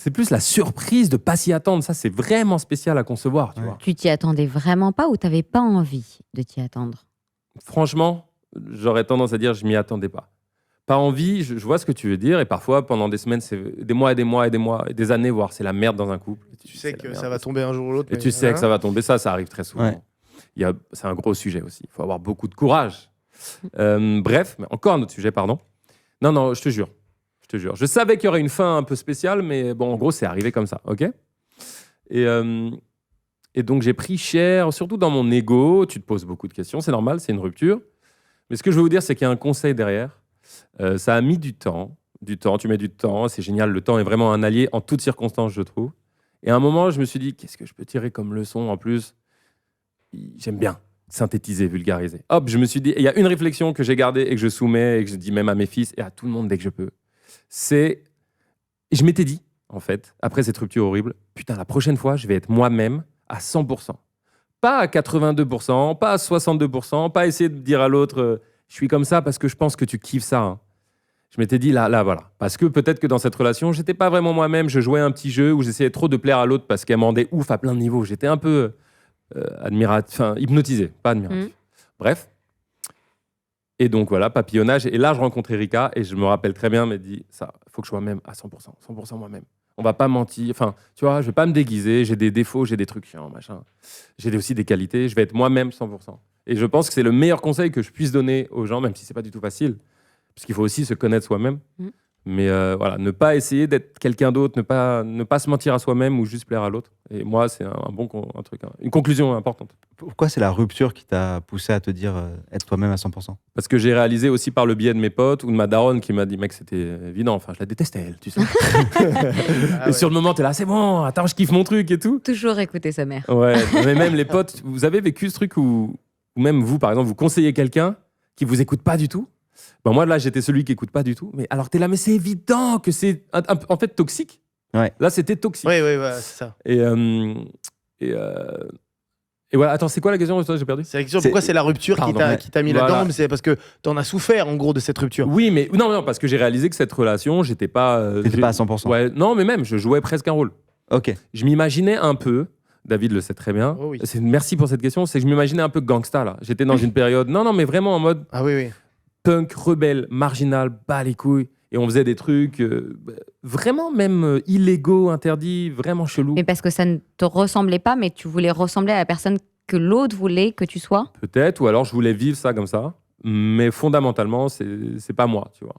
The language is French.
C'est plus la surprise de pas s'y attendre. Ça, c'est vraiment spécial à concevoir, tu vois. Tu t'y attendais vraiment pas ou t'avais pas envie de t'y attendre? Franchement, j'aurais tendance à dire je m'y attendais pas. Pas envie, je vois ce que tu veux dire. Et parfois, pendant des semaines, c'est des mois et des mois et des mois, et des années, voire c'est la merde dans un couple. Tu sais C'est que la ça merde. va tomber un jour ou l'autre. Et tu sais que ça va tomber. Ça arrive très souvent. Ouais. C'est un gros sujet aussi. Il faut avoir beaucoup de courage. Bref, mais encore un autre sujet, pardon. Non, je te jure. Je savais qu'il y aurait une fin un peu spéciale, mais bon, en gros, c'est arrivé comme ça, ok? Et donc, j'ai pris cher, surtout dans mon ego. Tu te poses beaucoup de questions, c'est normal, c'est une rupture. Mais ce que je veux vous dire, c'est qu'il y a un conseil derrière. Ça a mis du temps, tu mets du temps, c'est génial. Le temps est vraiment un allié en toutes circonstances, je trouve. Et à un moment, je me suis dit, qu'est-ce que je peux tirer comme leçon en plus? J'aime bien synthétiser, vulgariser. Hop, je me suis dit, il y a une réflexion que j'ai gardée et que je soumets et que je dis même à mes fils et à tout le monde dès que je peux. Je m'étais dit, en fait, après cette rupture horrible, putain, la prochaine fois, je vais être moi-même à 100%. Pas à 82%, pas à 62%, pas essayer de dire à l'autre, je suis comme ça parce que je pense que tu kiffes ça. Hein. Je m'étais dit, là, voilà. Parce que peut-être que dans cette relation, j'étais pas vraiment moi-même, je jouais un petit jeu où j'essayais trop de plaire à l'autre parce qu'elle m'en rendait ouf à plein de niveaux. J'étais un peu hypnotisé, pas admiratif. Bref. Et donc voilà, papillonnage. Et là, je rencontre Erika et je me rappelle très bien, elle m'a dit, ça, faut que je sois même à 100% moi-même. On va pas mentir. Enfin, tu vois, je vais pas me déguiser. J'ai des défauts, j'ai des trucs chiants, machin. J'ai aussi des qualités. Je vais être moi-même 100%. Et je pense que c'est le meilleur conseil que je puisse donner aux gens, même si c'est pas du tout facile. Parce qu'il faut aussi se connaître soi-même. Mais voilà, ne pas essayer d'être quelqu'un d'autre, ne pas se mentir à soi-même ou juste plaire à l'autre. Et moi, c'est un truc, une conclusion importante. Pourquoi c'est la rupture qui t'a poussé à te dire être toi-même à 100%? Parce que j'ai réalisé aussi par le biais de mes potes ou de ma daronne qui m'a dit, mec, c'était évident. Enfin, je la détestais, elle, tu sais. Et sur le moment, t'es là, c'est bon, attends, je kiffe mon truc et tout. Toujours écouter sa mère. Ouais, mais même les potes, vous avez vécu ce truc où même vous, par exemple, vous conseillez quelqu'un qui vous écoute pas du tout. Ben moi, là, j'étais celui qui écoute pas du tout. Mais alors, t'es là, mais c'est évident que c'est en fait toxique. Ouais. Là, c'était toxique. Oui, c'est ça. Et voilà, attends, c'est quoi la question? J'ai perdu. C'est la question, pourquoi c'est la rupture qui t'a mis Voilà. là-dedans? Mais c'est parce que t'en as souffert, en gros, de cette rupture. Oui, mais non, parce que j'ai réalisé que cette relation, j'étais pas. T'étais pas à 100%. Ouais, non, mais même, je jouais presque un rôle. Ok. Je m'imaginais un peu. David le sait très bien. Oh oui. Merci pour cette question. C'est que je m'imaginais un peu gangsta là. J'étais dans une période. Non, mais vraiment en mode. Ah oui. Punk, rebelle, marginal, bas les couilles. Et on faisait des trucs vraiment même illégaux, interdits, vraiment chelous. Mais parce que ça ne te ressemblait pas, mais tu voulais ressembler à la personne que l'autre voulait que tu sois? Peut-être, ou alors je voulais vivre ça comme ça. Mais fondamentalement, c'est pas moi, tu vois.